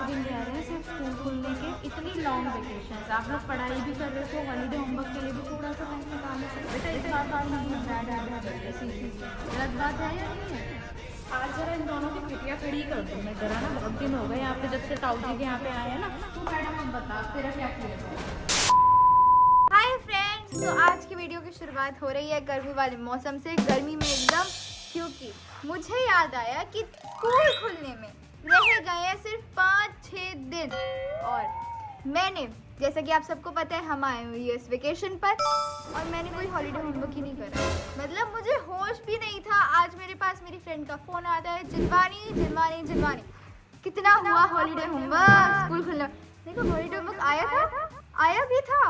दिन रह रहे हैं सिर्फ स्कूल खुलने के, इतनी लॉन्ग वेकेशन। आप लोग पढ़ाई भी कर रहे हो, हॉलीडे होमवर्क के लिए भी थोड़ा सा टाइम निकालने से। बेटा इस बात आप नहीं बैड हैबिट है, सीधी गलत बात है या नहीं है? आज जरा इन दोनों की पिटिया खड़ी कर दूँ मैं जरा ना, बहुत दिन हो गए यहाँ पे जब से ताऊ जी के यहाँ पे आए हैं ना। तो मैडम अब बता तेरा क्या किया जाए। हाय फ्रेंड्स, तो आज की वीडियो की शुरुआत हो रही है गर्मी वाले मौसम से। गर्मी में एकदम, क्योंकि मुझे याद आया कि स्कूल खुलने में रह गए हैं सिर्फ 5-6 दिन, और मैंने, जैसा कि आप सबको पता है, हम आए हुए यूएस वेकेशन पर, और मैंने कोई हॉलीडे होमवर्क ही नहीं करा। मतलब मुझे होश भी नहीं था। आज मेरे पास मेरी फ्रेंड का फ़ोन आता है, जिनवानी कितना हुआ हॉलीडे होमवर्क स्कूल खुलने। देखो हॉलीडे होमवर्क आया भी था।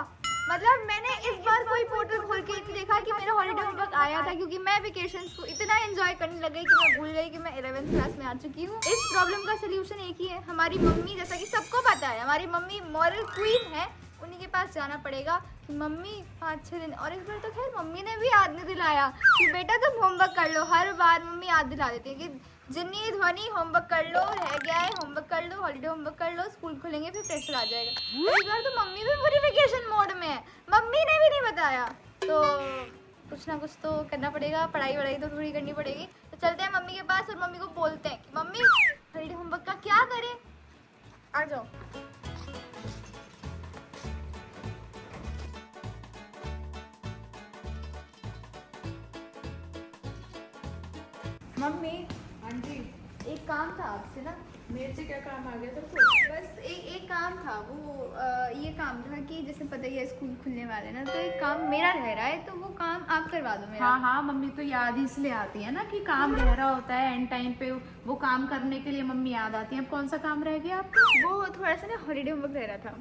मतलब मैंने इस बार कोई पोर्टल खोल के नहीं देखा कि मेरा हॉलीडे होमवर्क आया था, क्योंकि मैं वेकेशंस को इतना एंजॉय करने लग गई कि मैं भूल गई कि मैं 11th क्लास में आ चुकी हूँ। इस प्रॉब्लम का सोल्यूशन एक ही है, हमारी मम्मी, जैसा कि सबको पता है हमारी मम्मी मॉरल क्वीन है, उन्हीं के पास जाना पड़ेगा कि मम्मी 5-6 दिन। और इस बार तो खैर मम्मी ने भी याद नहीं दिलाया कि बेटा तुम होमवर्क कर लो। हर बार मम्मी याद दिला देती है कि जिन्नी ध्वनि होमवर्क कर लो, रह गया है होमवर्क कर लो, हॉलीडे होमवर्क कर लो, स्कूल खुलेंगे फिर प्रेशर आ जाएगा। इस बार तो मम्मी भी पूरी वेकेशन मोड में है, मम्मी ने भी नहीं बताया। तो कुछ ना कुछ तो करना पड़ेगा, पढ़ाई वढ़ाई तो थोड़ी करनी पड़ेगी। तो चलते हैं मम्मी के पास और मम्मी को बोलते हैं कि मम्मी हॉलीडे होमवर्क का क्या करें, आ जाओ। मम्मी, हाँ जी, एक काम था आपसे ना। मेरे से क्या काम आ गया तुमको? बस एक काम था, वो ये काम था कि जैसे पता ही है स्कूल खुलने वाले ना, तो एक काम मेरा रह रहा है, तो वो काम आप करवा दो मेरा। हाँ हाँ, मम्मी तो याद ही इसलिए आती है ना कि काम रह रहा होता है, एंड टाइम पे वो काम करने के लिए मम्मी याद आती है। अब कौन सा काम रह गया आपका? वो थोड़ा सा ना हॉलीडे होमवर्क रह रहा था।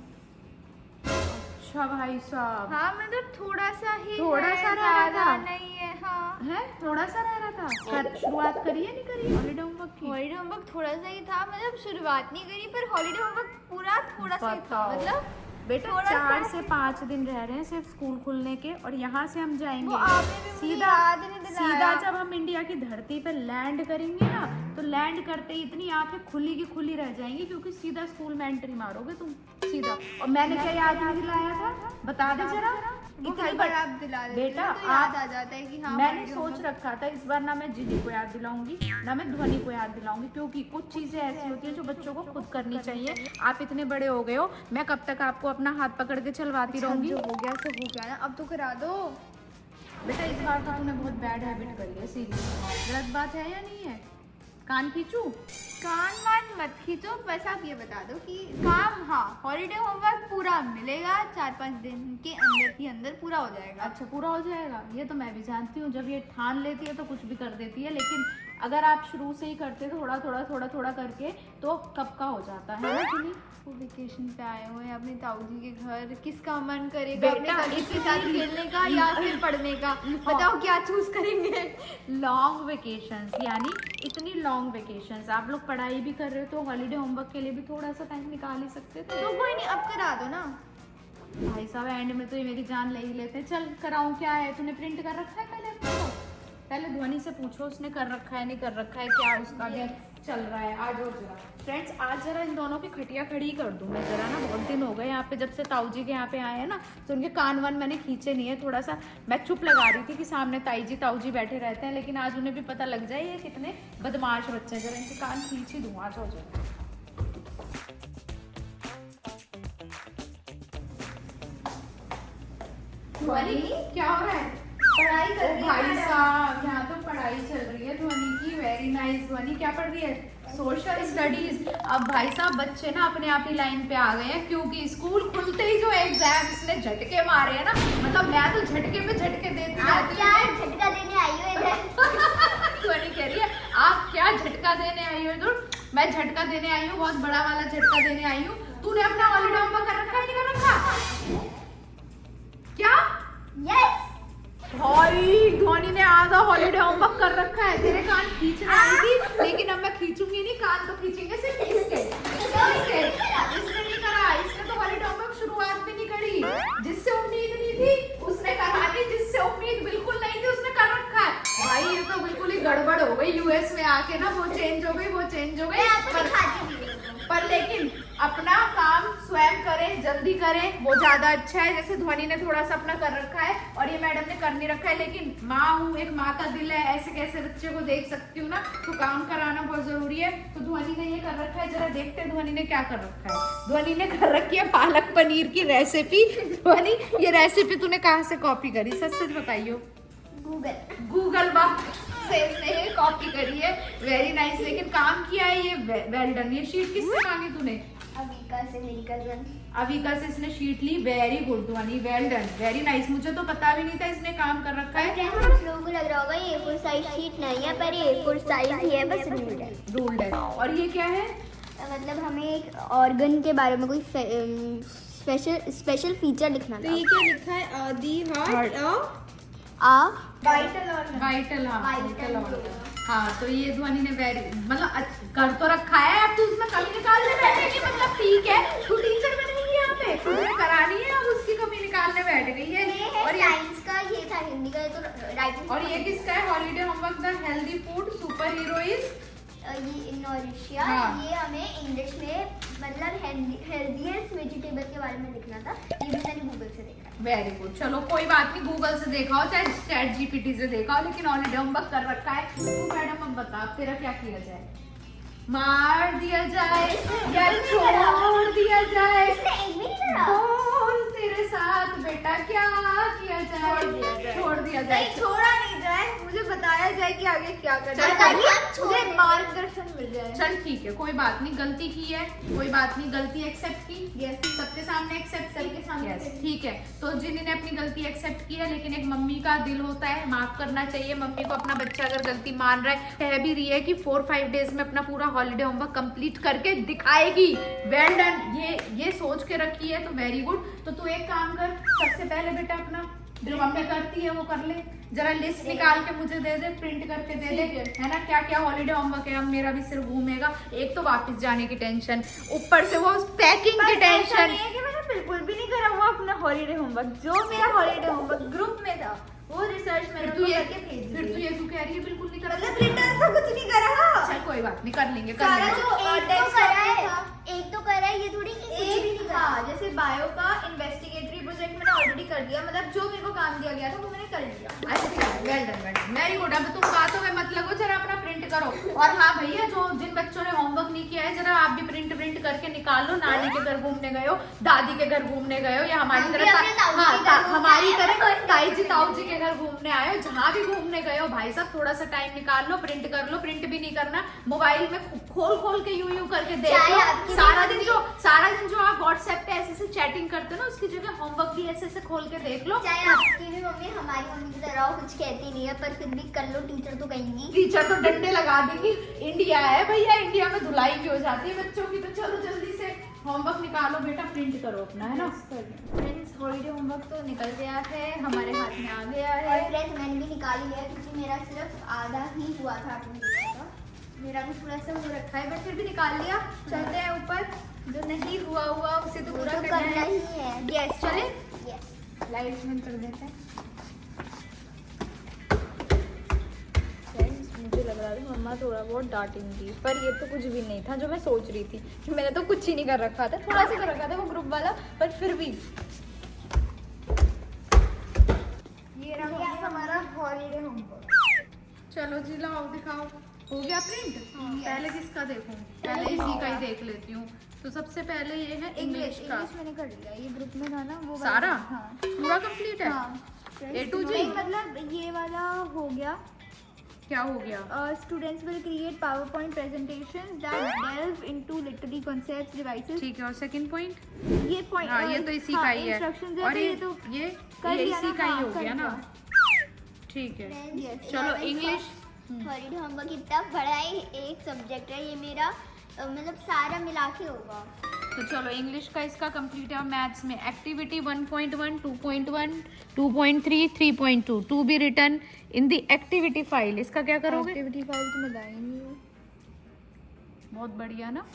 अच्छा भाई साहब, हाँ मतलब थोड़ा सा ही, थोड़ा है, सा रह रहा ज़्यादा था? नहीं है। हाँ है, थोड़ा सा रह रहा था। शुरुआत करी है नहीं करी हॉलीडे होमवर्क की? हॉलीडे होमवर्क थोड़ा सा ही था, मतलब शुरुआत नहीं करी, पर हॉलीडे होमवर्क पूरा थोड़ा सा ही था। बताओ। मतलब बेटा थोड़ा 4 सा से 5 दिन रह रहे हैं सिर्फ स्कूल खुलने के, और यहाँ से हम वो जाएंगे आपने भी मुझे सीधा याद नहीं दिलाया। सीधा। जब हम इंडिया की धरती पे लैंड करेंगे ना, तो लैंड करते ही इतनी आंखें खुली की खुली रह जाएंगी, क्योंकि सीधा स्कूल में एंट्री मारोगे तुम सीधा। और मैंने क्या याद नहीं दिलाया था, बता दे जरा। इतनी बार आप दिला देते बेटा हो तो याद आ जाता है कि हाँ मैंने holiday सोच homework। रखा था इस बार ना मैं जिनी को याद दिलाऊंगी ना मैं ध्वनि को याद दिलाऊंगी, क्योंकि कुछ चीजें ऐसी होती हैं जो बच्चों को खुद करनी चाहिए। आप इतने बड़े हो गए हो, मैं कब तक आपको अपना हाथ पकड़ के चलवाती रहूंगी? जो हो गया सो हो गया ना, अब तो करा दो। बेटा इस बार तो तूने बहुत बैड हैबिट करी है, सीरियसली गलत बात है या नहीं है? कान खींचू? कान वान मत खींचो, बस आप ये बता दो कि काम, हाँ हॉलीडे होमवर्क पूरा मिलेगा, 4-5 दिन के अंदर ही अंदर पूरा हो जाएगा। अच्छा पूरा हो जाएगा, ये तो मैं भी जानती हूँ। जब ये ठान लेती है तो कुछ भी कर देती है, लेकिन अगर आप शुरू से ही करते थोड़ा थोड़ा करके तो कब का हो जाता है ना जिनी? वो वेकेशन पे आए हुए हैं अपने ताऊ जी के घर, किसका मन करेगा अपने बेटा, कजिन के साथ खेलने का या फिर पढ़ने का? बताओ क्या चूज करेंगे? लॉन्ग वेकेशंस, यानी इतनी लॉन्ग वेकेशंस। आप लोग पढ़ाई भी कर रहे हो तो हॉलीडे होमवर्क के लिए भी थोड़ा सा टाइम निकाल ही सकते थे। तो कोई नहीं, अब करा दो ना। भाई साहब एंड में तो ये मेरी जान ले ही लेते हैं। चल कराऊं, क्या है तूने प्रिंट कर रखा है? पहले ध्वनि से पूछो उसने कर रखा है नहीं कर रखा है, क्या उसका भी चल रहा है। आज और जरा फ्रेंड्स, आज जरा इन दोनों की खटिया खड़ी कर दूं मैं जरा ना, बहुत दिन हो गए यहाँ पे जब से ताऊ जी के यहाँ पे आए हैं ना, तो उनके कान वान मैंने खींचे नहीं है। थोड़ा सा मैं चुप लगा रही थी कि सामने ताऊ जी बैठे रहते हैं, लेकिन आज उन्हें भी पता लग जाए ये कितने बदमाश बच्चे हैं। जरा इनके कान खींच ही दूँ, आज हो जाए। क्या हो रहा है? पढ़ाई कर रही है भाई मैडम। साहब यहाँ तो पढ़ाई चल रही है ध्वनि की, वेरी नाइस। ध्वनि क्या पढ़ रही है? Social studies. अब भाई साहब बच्चे ना अपने आप ही लाइन पे आ गए हैं, क्योंकि स्कूल खुलते ही जो एग्जाम्स ने झटके मारे हैं ना, मतलब मैं तो झटके पे झटके देती आप जाती क्या हूँ। झटका देने आई हो इधर? ध्वनि कह रही है आप क्या झटका देने आई हो इधर? मैं झटका देने आई हूँ, बहुत बड़ा वाला झटका देने आई हूँ। तूने अपना हॉलीडे होमवर्क कर रखा है नहीं कर रखा? क्या? यस। भाई ध्वनि ने आधा हॉलीडे होमवर्क कर रखा है। तेरे कान खींचने आई थी, लेकिन अब मैं खींचूंगी नहीं, कान तो खींचेंगे सिर्फ इसके। इसने नहीं करा, इसने तो हॉलीडे होमवर्क शुरुआत भी नहीं करी। जिससे उम्मीद नहीं थी उसने करा दी, जिससे उम्मीद बिल्कुल नहीं थी उसने कर रखा है। भाई ये तो बिल्कुल ही गड़बड़ हो गई, यूएस में आके ना वो चेंज हो गई, वो चेंज हो गई। पर लेकिन जल्दी करें वो ज्यादा अच्छा है। जैसे ध्वनि ने थोड़ा सा अपना कर रखा है और ये मैडम ने कर नहीं रखा है, लेकिन माँ हूँ, एक माँ का दिल है, ऐसे कैसे बच्चे को देख सकती हूँ ना, तो काम कराना बहुत जरूरी है। तो ध्वनि ने ये कर रखा है, जरा देखते हैं ध्वनि ने क्या कर रखा है। ध्वनि ने कर रखी है पालक पनीर की रेसिपी। ध्वनि ये रेसिपी तूने कहाँ से कॉपी करी, सच सच बताइयो। गूगल से इसने ये कॉपी करी है, वेरी नाइस। लेकिन काम किया है ये वेल डन। ये शीट किससे मांगी तूने? अविका से, मेरी कजन अविका से इसने शीट ली, वेरी गुड ध्वनि, वेल डन, वेरी नाइस। मुझे तो पता भी नहीं था इसने काम कर रखा है। कुछ लोगों को लग रहा होगा ये A4 साइज शीट नहीं है, पर ये A4 साइज ही है, बस रूल्ड है। और ये क्या है? मतलब हमें एक ऑर्गन के बारे में कोई स्पेशल फीचर लिखना था। तो ये क्या लिखा है? दी हार्ट वाइटल, हाँ। तो ये ध्वनि ने वेरी मतलब कर तो रखा है, अब तू उसमें कमी निकालने बैठेगी, मतलब ठीक है, तू टीचर बन गई है यहाँ पे, तुझे करानी है, अब उसकी कमी निकालने बैठ गई है। और साइंस का ये था, हिंदी का ये तो राइटिंग। और ये किसका है? Holiday homework the healthy food super hero is ये नॉरिशिया। हाँ। ये हमें इंग्लिश में मतलब हेल्दीएस्ट वेजिटेबल के बारे में लिखना था। ये भी मैंने गूगल से देखा। Very good. चलो कोई बात नहीं, गूगल से देखा हो चाहे चैट जीपीटी से देखा हो, लेकिन हॉलीडे होमवर्क कर रखा है। तू मैडम अब बता तेरा क्या किया जाए? मार दिया जाए या छोड़ दिया जाए? बोल तेरे साथ बेटा क्या किया जाए? छोड़ दिया जाए। छोड़ा नहीं जाए, मुझे बताया जाए कि आगे क्या करना चल, है, मुझे मार्गदर्शन मिल जाए। चल ठीक है, कोई बात नहीं, गलती की है, कोई बात नहीं, गलती एक्सेप्ट की। यस, सबके सामने एक्सेप्ट, सबके सामने ठीक है। तो जिन्होंने अपनी गलती एक्सेप्ट की है, लेकिन एक मम्मी का दिल होता है, माफ करना चाहिए मम्मी को। अपना बच्चा अगर गलती मान रहा है, कह भी रही है कि 4-5 डेज में अपना पूरा हॉलीडे होमवर्क कंप्लीट करके दिखाएगी, वेल डन। ये सोच के रखी है, तो वेरी गुड। तो तू एक काम कर, सबसे पहले बेटा अपना जो मम्मी करती है वो कर ले, जरा लिस्ट निकाल के मुझे दे दे, प्रिंट करके दे दे, है ना, क्या क्या हॉलीडे होमवर्क है। अब मेरा भी सिर घूमेगा, एक तो वापस जाने की टेंशन, ऊपर से वो पैकिंग की टेंशन। कि मैंने बिल्कुल भी नहीं करा हुआ अपना हॉलीडे होमवर्क। जो मेरा हॉलीडे होमवर्क ग्रुप में था वो रिसर्च मैंने तू ये करके भेज दी। फिर तू ये तू कह रही है बिल्कुल नहीं करा? मतलब रिटर्न तो कुछ नहीं करा। चल कोई बात नहीं, कर लेंगे, कर सारा लेंगे। जो एक तो करा है, ये थोड़ी कि कुछ भी नहीं करा। हाँ, जैसे बायो का इन्वेस्टिगेटरी प्रोजेक्ट मैंने ऑलरेडी कर दिया, मतलब जो मेरे को काम दिया गया था वो मैंने कर लिया। अच्छा, well done, well done, very good. अब तुम बातों में मत लगो, जरा अपना प्रिंट करो। और हाँ भैया, जो जिन बच्चों ने होमवर्क नहीं किया है, जरा आप भी प्रिंट करके निकाल लो। नानी के घर घूमने गए हो, दादी के घर घूमने गए हो, या हमारी तरह हमारी तरह ताई जी ताऊ जी के घर घूमने आए हो, जहाँ भी घूमने गए हो भाई साहब, थोड़ा सा टाइम निकाल लो, प्रिंट कर लो। प्रिंट भी नहीं करना, मोबाइल में खोल के यूं करके देख लो। सारा दिन जो आप व्हाट्सएप पे ऐसे चैटिंग करते हो ना, उसकी जगह होमवर्क भी ऐसे खोल के देख लो। चाहे आपकी भी मम्मी हमारी मम्मी की तरह कुछ कहती नहीं है, पर फिर भी कर लो, टीचर तो कहेंगी। टीचर तो डंडे लगा देगी। इंडिया है भैया, इंडिया में धुलाई भी हो जाती है बच्चों की। तो चलो जल्दी से होमवर्क निकालो बेटा, प्रिंट करो अपना, है ना। फ्रेंड्स, हॉलीडे होमवर्क तो निकल गया है, हमारे हाथ में आ गया है। और फ्रेंड्स, मैंने भी निकाल लिया क्योंकि मेरा सिर्फ आधा ही हुआ था अपने पेपर का। मेरा भी थोड़ा सा हो रखा है, बट फिर भी निकाल लिया। चलते हैं ऊपर, जो नहीं हुआ उसे तो पूरा तो करना ही है। यस, चले। यस, लाइट्स बंद कर देते हैं। मुझे लग रहा था मम्मा थोड़ा बहुत डांटेंगी, पर ये तो कुछ भी नहीं था जो मैं सोच रही थी। कि मैंने तो कुछ ही नहीं कर रखा था, थोड़ा सा कर रखा था वो ग्रुप वाला, पर फिर भी। ये रहा हमारा हॉलीडे होमवर्क। चलो जी, लाओ दिखाओ, हो गया प्रिंट? पहले किसका देखूं? पहले इसी का ही देख लेती हूँ। तो सबसे पहले ये है इंग्लिश का। इंग्लिश मैंने कर लिया, ये ग्रुप में था ना वो सारा? हाँ, पूरा कंप्लीट है? A to G? मतलब ये वाला हो गया। क्या हो गया? Students will create PowerPoint presentations that delve into literary concepts, devices. ठीक है, और सेकंड पॉइंट? ये पॉइंट, हाँ, ये तो इसी का ही है। इंस्ट्रक्शंस है, और तो ये तो ये कर लिया इसी ना, का ही हाँ, हो कर गया ना। लिया। ठीक है, Friends, चलो 11th इंग्लिश। का हॉलीडे होमवर्क इतना बड़ा ही एक सब्जेक्ट है, ये मेरा मतलब सारा मिला के होगा। तो चलो इंग्लिश का इसका कंप्लीट है। मैथ्स में activity 1.1, 2.1, 2.3, 3.2 to be written in the activity file. इसका क्या करोगे? एक्टिविटी फाइल तो मैं लाई नहीं हूँ। बहुत बढ़िया ना।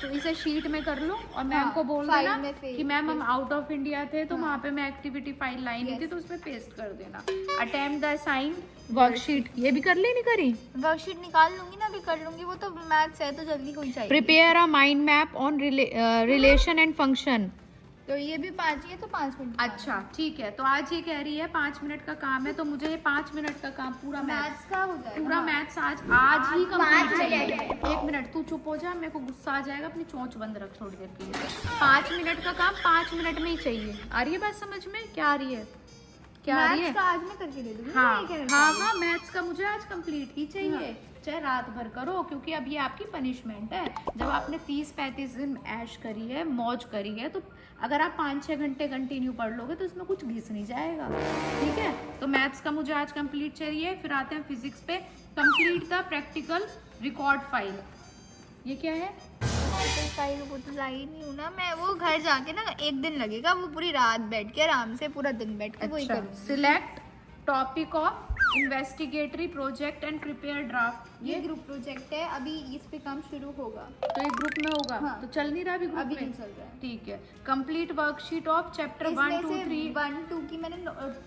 तो इसे शीट में कर लो और मैम हाँ, को बोल फाइल देना में पेस्ट कि मैम हम आउट ऑफ इंडिया थे तो हाँ। वहाँ पे मैं एक्टिविटी फाइल लाई नहीं थी Yes. तो उसमें पेस्ट कर देना। अटेम्प्ट द असाइन वर्कशीट, ये भी कर ली नहीं करी? वर्कशीट निकाल लूंगी ना, अभी कर लूंगी, वो तो मैथ्स है तो जल्दी हो ही जाएगी। Prepare a mind map on relation and function. तो ये भी 5 ही है तो 5 मिनट। अच्छा ठीक है, तो आज ये कह रही है 5 मिनट का काम है, तो मुझे ये 5 मिनट का काम पूरा मैथ्स का हो जाएगा। पूरा मैथ्स आज ही कंप्लीट 5 चाहिए। मिनट। 1 मिनट तू चुप हो जा, मेरे को गुस्सा आ जाएगा, अपनी चोंच बंद रख थोड़ी देर के लिए। 5 मिनट का काम 5 मिनट में ही चाहिए। आ रही है बात समझ में? क्या आ रही है? क्या आ रही है? मैथ्स का आज मैं करके दे दूंगी। हाँ ये कह रही हाँ थी। हाँ, मैथ्स का मुझे आज कंप्लीट ही चाहिए, चाहे रात भर करो, क्योंकि अब ये आपकी पनिशमेंट है। जब आपने 30-35 दिन ऐश करी है, मौज करी है, तो अगर आप 5-6 घंटे कंटिन्यू पढ़ लोगे तो इसमें कुछ घिस नहीं जाएगा, ठीक है? तो मैथ्स का मुझे आज कंप्लीट चाहिए। फिर आते हैं फिजिक्स पे। Complete the practical record file. ये क्या है? तो फाइल वो तो लाई नहीं हूँ ना मैं, वो घर जाके ना 1 दिन लगेगा, वो पूरी रात बैठ के आराम से पूरा दिन बैठ के वही करूँगी। Select topic of investigatory project and prepare draft. ये ग्रुप प्रोजेक्ट है, अभी इस पे काम शुरू होगा। तो ये ग्रुप में होगा? हाँ। तो चल नहीं रहा अभी ग्रुप अभी में? नहीं चल रहा है। ठीक है। Complete worksheet of chapter 1, 2, 3। 1, 2 की मैंने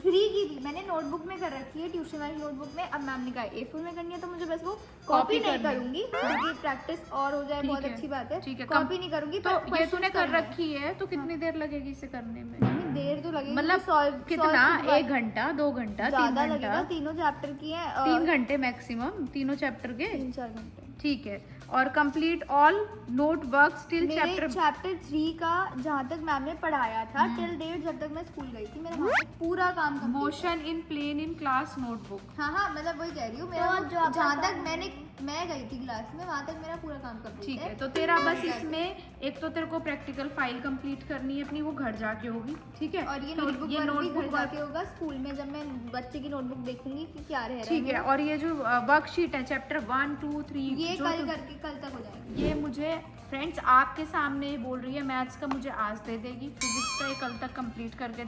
3 की भी मैंने नोटबुक में कर रखी है, ट्यूशन वाली नोटबुक में। अब मैम ने कहा A4 में करनी है, तो मुझे बस वो कॉपी नहीं करनी है। करूंगी, क्योंकि प्रैक्टिस और हो जाए, ठीक बहुत है, अच्छी बात है। ठीक है। कॉपी नहीं करूंगी। तो पर ये तूने questions कर करने हैं। रखी है, तो कितनी देर लगेगी इसे करने में? मम्मी देर तो लगेगी, मतलब सॉल्व कितना? 1 घंटा, 2 घंटा, 3 ज्यादा घंटा? लगेगा। तीनों चैप्टर की है 3 घंटे मैक्सिमम, तीनों चैप्टर के। 3-4 घंटे। ठीक है। और complete all note work till मेरे चैप्टर। चैप्टर 3 का जहाँ तक मैम ने पढ़ाया था टिल डेट, जब तक मैं स्कूल गई थी, मेरा वहाँ पे पूरा काम complete है। Motion in plane in class notebook. हाँ हाँ, मतलब वही कह रही हूँ, मेरा वो जहाँ तक मैं गई थी क्लास में, वहाँ तक मेरा पूरा काम कंप्लीट ठीक है। है, तो तेरा बस इसमें एक तो तेरे को प्रैक्टिकल फाइल कंप्लीट करनी है अपनी, वो घर जाके होगी, ठीक है? और ये फिर नोटबुक पर भी घर वर्क- जाके होगा, स्कूल में जब मैं बच्चे की नोटबुक देखूंगी कि क्या रह रहा है ठीक है। मेरा। और ये जो वर्कशीट है चैप्टर 1, 2, 3, ये जो कल करके कल तक हो जाएगा। ये मुझे फ्रेंड्स आपके सामने ही बोल रही है, मैथ्स का मुझे आज दे देगी, फिजिक्स का ये कल तक कंप्लीट करके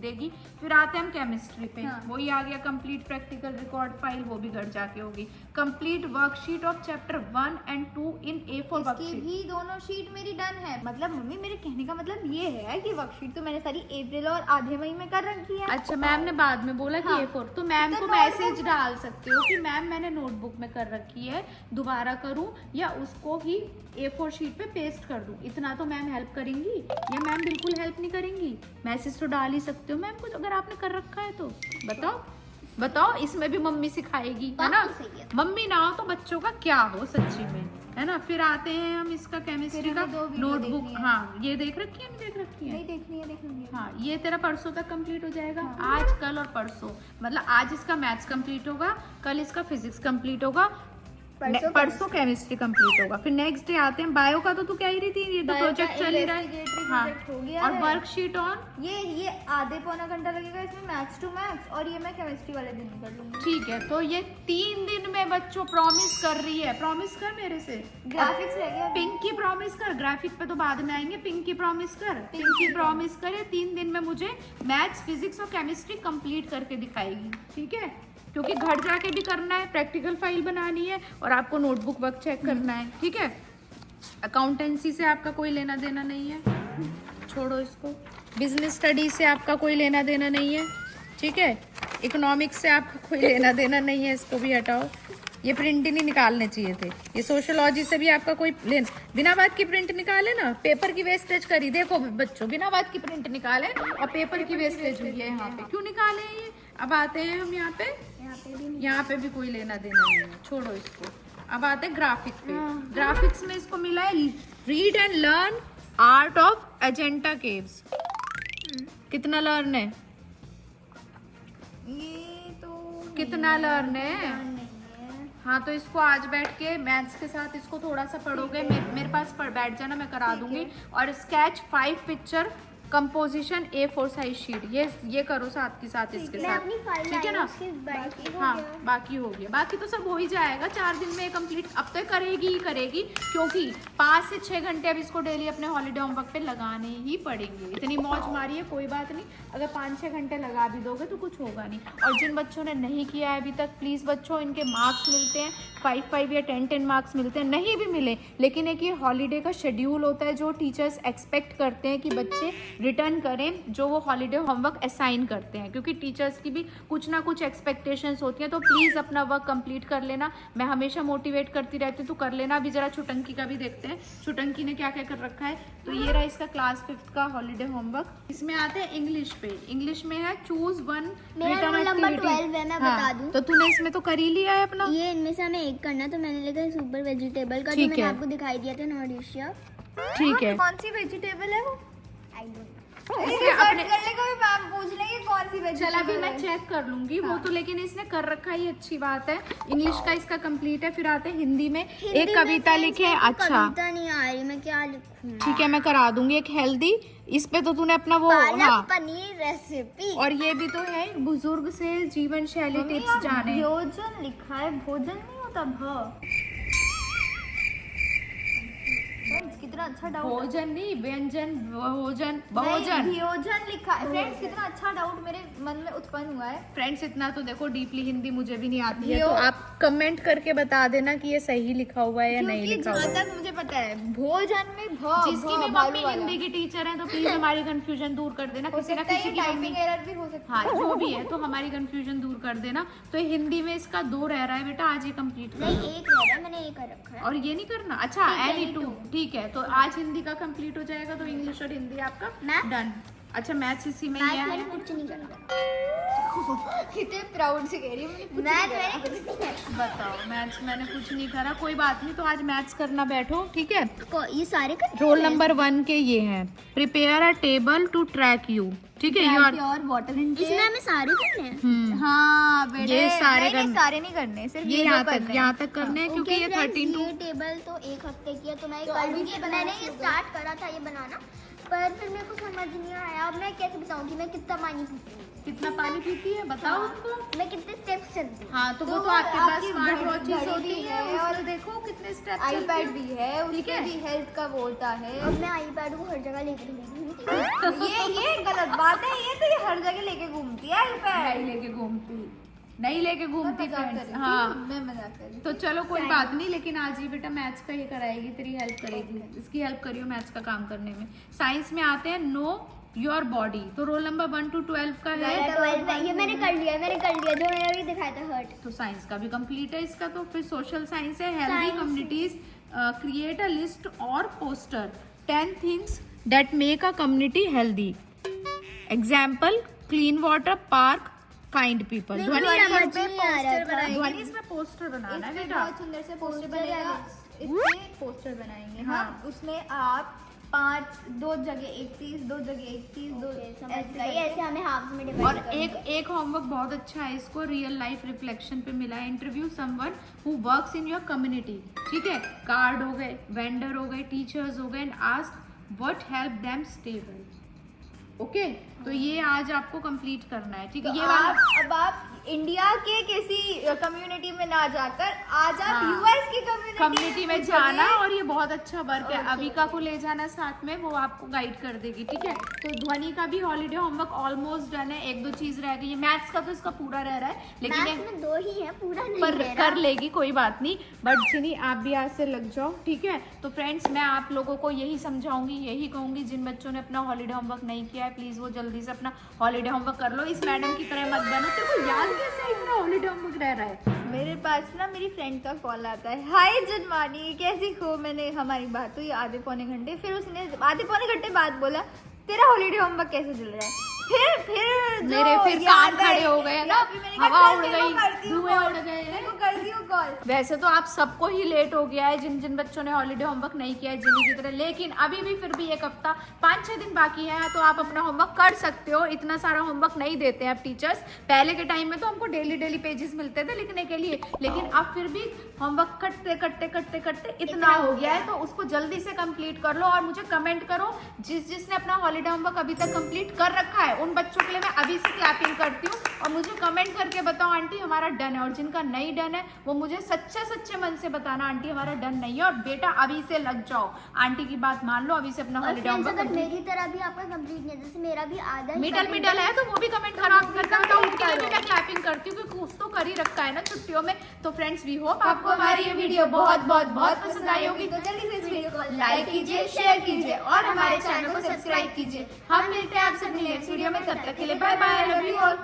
देगी। फिर आते हैं हम केमिस्ट्री पे। हाँ। वही आ गया कंप्लीट प्रैक्टिकल रिकॉर्ड फाइल, वो भी घर जाके होगी। Complete worksheet of chapter 1 and 2 in A4 इसकी वर्कशीट। भी दोनों शीट मेरी डन है। मतलब मम्मी, मेरे कहने का मतलब ये है कि वर्कशीट तो मैंने सारी अप्रैल और आधे मई में कर रखी है। अच्छा, मैम ने बाद में बोला कि हाँ। A4, तो मैम तो को notebook मैसेज में- डाल सकते हो कि मैम मैंने नोटबुक में कर रखी है, दोबारा करूं या उसको ही A4 शीट पे पेस्ट कर दूं। इतना तो मैम हेल्प करेंगी, या मैम बिल्कुल हेल्प नहीं करेंगी? मैसेज तो डाल ही सकते हो मैम को, अगर आपने कर रखा है तो। बताओ बताओ, इसमें भी मम्मी सिखाएगी, है ना? बात तो सही है। मम्मी ना हो तो बच्चों का क्या हो सच्ची में, है ना? फिर आते हैं हम इसका केमिस्ट्री फिर का हमें 2 वीडियो नोटबुक। देखनी है। हाँ, ये देख रखी है, नहीं देख रखी है? नहीं देखनी है, देख लूंगी। हाँ, ये तेरा परसों तक कंप्लीट हो जाएगा। हाँ। आज, कल और परसों, मतलब आज इसका मैथ्स कंप्लीट होगा, कल इसका फिजिक्स कंप्लीट होगा, परसों केमिस्ट्री कंप्लीट होगा। फिर नेक्स्ट डे आते हैं बायो का, तो तू कह ही रही थी ये तो Bio का प्रोजेक्ट चल ही रहा है। investigatory हाँ, project हो गया और है। Worksheet on. ये आधे पौना घंटा लगेगा इसमें मैथ्स टू मैथ्स, और ये मैं केमिस्ट्री वाले दिन कर लूंगी। ठीक है, तो ये 3 दिन में बच्चों प्रॉमिस कर रही है। प्रॉमिस कर मेरे से। ग्राफिक्स रह गया। पिंकी प्रॉमिस कर, ग्राफिक पे तो बाद में आएंगे। पिंकी प्रॉमिस कर, पिंकी प्रॉमिस करे 3 दिन में मुझे मैथ्स, फिजिक्स और केमिस्ट्री कंप्लीट करके दिखाएगी, ठीक है? क्योंकि घर जाके भी करना है, प्रैक्टिकल फाइल बनानी है और आपको नोटबुक वर्क चेक करना है, ठीक है? अकाउंटेंसी से आपका कोई लेना देना नहीं है, छोड़ो इसको। बिजनेस स्टडीज से आपका कोई लेना देना नहीं है, ठीक है? इकोनॉमिक्स से आपका कोई लेना देना नहीं है, इसको भी हटाओ। ये प्रिंट ही नहीं निकालने चाहिए थे। ये सोशोलॉजी से भी आपका कोई लेना, बिना बात की प्रिंट निकाले ना, पेपर की वेस्टेज करी। देखो बच्चों, बिना बात की प्रिंट निकाले और पेपर की वेस्टेज हुई है यहाँ पे। क्यों निकाले ये? अब आते हैं हम यहाँ पे भी कोई लेना देना नहीं है, छोड़ो इसको। अब आते हैं ग्राफिक पे। ग्राफिक्स में इसको मिला है read and learn art of Ajanta caves. कितना लर्न है? ये तो कितना लर्न है? नहीं है। हाँ, तो इसको आज बैठ के मैथ्स के साथ इसको थोड़ा सा पढ़ोगे। मेरे पास बैठ जाना, मैं करा दूंगी। और sketch 5 picture composition A4 size sheet, ये करो साथ के साथ इसके मैं साथ, अपनी फाइल ठीक है ना। बाकी हो हाँ गया। बाकी हो गया, बाकी तो सब हो ही जाएगा 4 दिन में कंप्लीट। अब तो करेगी ही करेगी, क्योंकि 5 से 6 घंटे अब इसको डेली अपने हॉलीडे होमवर्क पे लगाने ही पड़ेंगे। इतनी मौज मारी है, कोई बात नहीं, अगर 5-6 घंटे लगा भी दोगे तो कुछ होगा नहीं। और जिन बच्चों ने नहीं किया है अभी तक, प्लीज़ बच्चों, इनके मार्क्स मिलते हैं 5-5 या 10-10 मार्क्स मिलते हैं, नहीं भी मिले लेकिन एक ये हॉलीडे का शेड्यूल होता है जो टीचर्स एक्सपेक्ट करते हैं कि बच्चे रिटर्न करें जो वो हॉलीडे होमवर्क असाइन करते हैं, क्योंकि टीचर्स की भी कुछ ना कुछ एक्सपेक्टेशंस होती हैं। तो प्लीज़ अपना वर्क कंप्लीट कर लेना, मैं हमेशा मोटिवेट करती रहती हूँ, तो कर लेना। अभी जरा छुटंकी का भी देखते हैं, छुटंकी ने क्या क्या कर रखा है। तो ये रहा इसका क्लास 5th का हॉलीडे होमवर्क। इसमें आते हैं इंग्लिश पे, इंग्लिश में है चूज वन मेरा रोल नंबर 12 है, मैं बता दूं। तो तूने इसमें तो कर ही लिया है अपना। ये इनमें से हमें एक करना, तो मैंने लिखा सुपर वेजिटेबल का, जो ठीक मैंने है। आपको दिखाई दिया था नॉरिशिया। ठीक है, कौन सी वेजिटेबल है वो? आई डोंट इसने अपने करने को भी मैम पूछ लेंगे कौन सी चल वेजिटेबल अभी मैं चेक कर लूंगी वो तो, लेकिन इसने कर रखा है, ये अच्छी बात है। इंग्लिश का इसका कंप्लीट है। फिर आते हैं हिंदी में, एक कविता लिखे है। अच्छा कविता नहीं आ रही, मैं क्या लिखूं? ठीक है, मैं करा दूंगी एक हेल्दी। इस पे तो तूने अपना वो, पालक हाँ, पनीर रेसिपी। और ये भी तो है बुजुर्ग से जीवन शैली टिप्स जाने। भोजन लिखा है, भोजन नहीं होता भ। फ्रेंड्स कितना अच्छा डाउट, भोजन नहीं, व्यंजन, भोजन, बहुजन। भोजन लिखा है। फ्रेंड्स कितना अच्छा डाउट मेरे मन में उत्पन्न हुआ है। फ्रेंड्स इतना तो देखो, डीपली हिंदी मुझे भी नहीं आती है, यो- तो आप कमेंट करके बता देना कि ये सही लिखा हुआ है या नहीं क्योंकि लिखा हुआ जहाँ है। तक मुझे पता है भोजन में भ, जिसकी भी मम्मी हिंदी की टीचर है तो प्लीज हमारी कंफ्यूजन दूर कर देना। हो किसी ना सकता है किसी ये की मम्मी, टाइपिंग एरर भी हो सकता हाँ जो भी है, तो हमारी कंफ्यूजन दूर कर देना। तो ये हिंदी में इसका 2 रह रहा है बेटा, आज ये कंप्लीट कर नहीं, एक रह रहा, मैंने एक कर रखा है। और ये नहीं करना। अच्छा ठीक है, एनी any 2, two। ठीक है, तो आज हिंदी का कंप्लीट हो जाएगा, तो इंग्लिश और हिंदी आपका Maths? डन। अच्छा मैथ्स इसी में ही मैथ्स है। मैंने कुछ नहीं करा। कितने प्राउड से कह रही हूँ मैंने कुछ नहीं मैथ्स करा। मैंने कुछ नहीं करा। बताओ, मैथ्स मैंने कुछ नहीं करा, कोई बात नहीं। तो आज मैथ्स करना बैठो, ठीक है। ये सारे कर रोल नंबर 1 के ये हैं, prepare a table to track you, ठीक है। यू आर और वाटर इनटेक। इसमें हमें सारे करने हैं। हाँ बेटे, ये सारे नहीं, करने- सारे नहीं करने, सिर्फ ये दो यहाँ करने तक, हैं। यहाँ तक करने हैं, क्योंकि Okay, ये friends, 13 ये टेबल तो एक हफ्ते की है, तो मैं तो कर अभी लूंगी। से बनाना मैंने ये स्टार्ट करा था ये बनाना, पर फिर मेरे को समझ नहीं आया। अब मैं कैसे बताऊं कि मैं कितना पानी पीती हूँ, कितना पानी पीती है बताओ उनको। मैं कितने स्टेप्स चलती हूँ। हाँ तो वो तो तो आपके पास आपकी स्मार्ट घड़ी वॉचेस होती भी है, है, और और देखो कितने स्टेप आईपैड भी है, ठीक उसमें है। भी हेल्थ का वो होता है। अब मैं आईपैड को हर जगह लेकर घूमती ये गलत बात है, ये हर जगह लेके घूमती है आईपैड। नहीं लेके घूमती, नहीं लेके घूमती मजाक कर फ्रेंड्स। रही थी, हाँ मैं मजाक कर रही थी। तो चलो कोई बात नहीं, लेकिन आज ये बेटा मैथ्स का ही कराएगी, तेरी हेल्प करेगी, इसकी हेल्प करियो मैथ्स का काम करने में। साइंस में आते हैं नो योर बॉडी, तो रोल नंबर 1 to 12 का है। ये मैंने कर लिया जो मैंने अभी दिखाया था हर्ट। तो साइंस का भी कंप्लीट है इसका। तो फिर सोशल साइंस है, healthy Science। Communities, create a list और poster 10 things that make a community healthy. Example clean water, park, kind people. मेरे को ध्वनि समझ नहीं आ रहा था। ध्वनि इसमें पोस्टर बनाना है इसमें बेटा। बहुत सुंदर से पोस्टर पोस्टर बनेगा, है। इसमें पोस्टर बनाएंगे। हाँ, हाँ। उसमें आप 5 2 जगह एक चीज, 2 जगह एक चीज, दो ऐसे ऐसे हमें हाफ में और डिवाइड एक होमवर्क बहुत अच्छा है, इसको रियल लाइफ रिफ्लेक्शन पे मिला है। Interview someone who works in your community, ठीक है। कार्ड हो गए, वेंडर हो गए, टीचर्स हो गए, and ask what help them stable. Okay, तो ये आज आपको कंप्लीट करना है, ठीक है। तो ये वाला अब आप इंडिया के किसी कम्युनिटी में ना जाकर आज आप हाँ। यूएस की कम्युनिटी में जाना, और ये बहुत अच्छा वर्क है। अविका को ले जाना साथ में, वो आपको गाइड कर देगी, ठीक है। तो ध्वनि का भी हॉलीडे होमवर्क ऑलमोस्ट डन है, 1-2 चीज रह गई है। मैथ्स का तो इसका पूरा रह रहा है, लेकिन मैथ्स में 2 ही है, पूरा नहीं पर दे रहा। कर लेगी, कोई बात नहीं। बट जिनी आप भी आज से लग जाओ, ठीक है। तो फ्रेंड्स मैं आप लोगों को यही समझाऊंगी, यही कहूंगी, जिन बच्चों ने अपना हॉलीडे होमवर्क नहीं किया है प्लीज वो जल्दी से अपना हॉलीडे होमवर्क कर लो। इस मैडम की तरह मत बनो। तेरे को याद कैसे इतना हॉलीडे होमवर्क रह रहा है? मेरे पास ना मेरी फ्रेंड का कॉल आता है, हाय जनमानी कैसी हो। मैंने हमारी बात हुई आधे पौने घंटे, फिर उसने आधे पौने घंटे बाद बोला तेरा हॉलीडे होमवर्क कैसे चल रहा है। फिर जो मेरे फिर याद कान खड़े है, हो गए ना, या फिर मैंने कहा, हवा चल उड़ तेरे को गई, करती हूँ धुएं call, उड़ गए। तेरे को करती हूँ कॉल। वैसे तो आप सबको ही लेट हो गया है, जिन जिन बच्चों ने हॉलीडे होमवर्क नहीं किया है जिन्हीं की तरह, लेकिन अभी भी फिर भी एक हफ्ता 5-6 दिन बाकी है, तो आप अपना होमवर्क कर सकते हो। इतना सारा होमवर्क नहीं देते हैं अब टीचर्स। पहले के टाइम में तो हमको डेली पेजेस मिलते थे लिखने के लिए, लेकिन अब फिर भी होमवर्क करते इतना हो गया है, तो उसको जल्दी से कंप्लीट कर लो। और मुझे कमेंट करो जिसने अपना हॉलीडे होमवर्क अभी तक कंप्लीट कर रखा है, उन बच्चों के लिए मैं अभी से क्लैपिंग करती हूँ। और मुझे कमेंट करके बताओ आंटी हमारा डन है, और जिनका नहीं डन है वो मुझे सच्चे मन से बताना आंटी हमारा डन नहीं है, और बेटा अभी से लग जाओ, आंटी की बात मान लो, अभी से अपना और हॉलीडे फ्रेंड्स होमवर्क अगर मेरी तरह भी आपका कंप्लीट नहीं है, जैसे मेरा भी आधा ही मिडल complete है, तो वो भी कमेंट करा करके बताओ, complete उनके लिए भी करो। मैं क्लैपिंग करती हूँ, क्योंकि कुछ तो कर ही रखा है ना छुट्टियों में। तो फ्रेंड्स वी होप आपको हमारी ये वीडियो बहुत पसंद आई होगी। तो जल्दी से इस वीडियो को लाइक कीजिए, शेयर कीजिए और हमारे चैनल को सब्सक्राइब कीजिए। हम मिलते हैं आपसे अपनी नेक्स्ट वीडियो में, तब तक के लिए bye bye, love you all.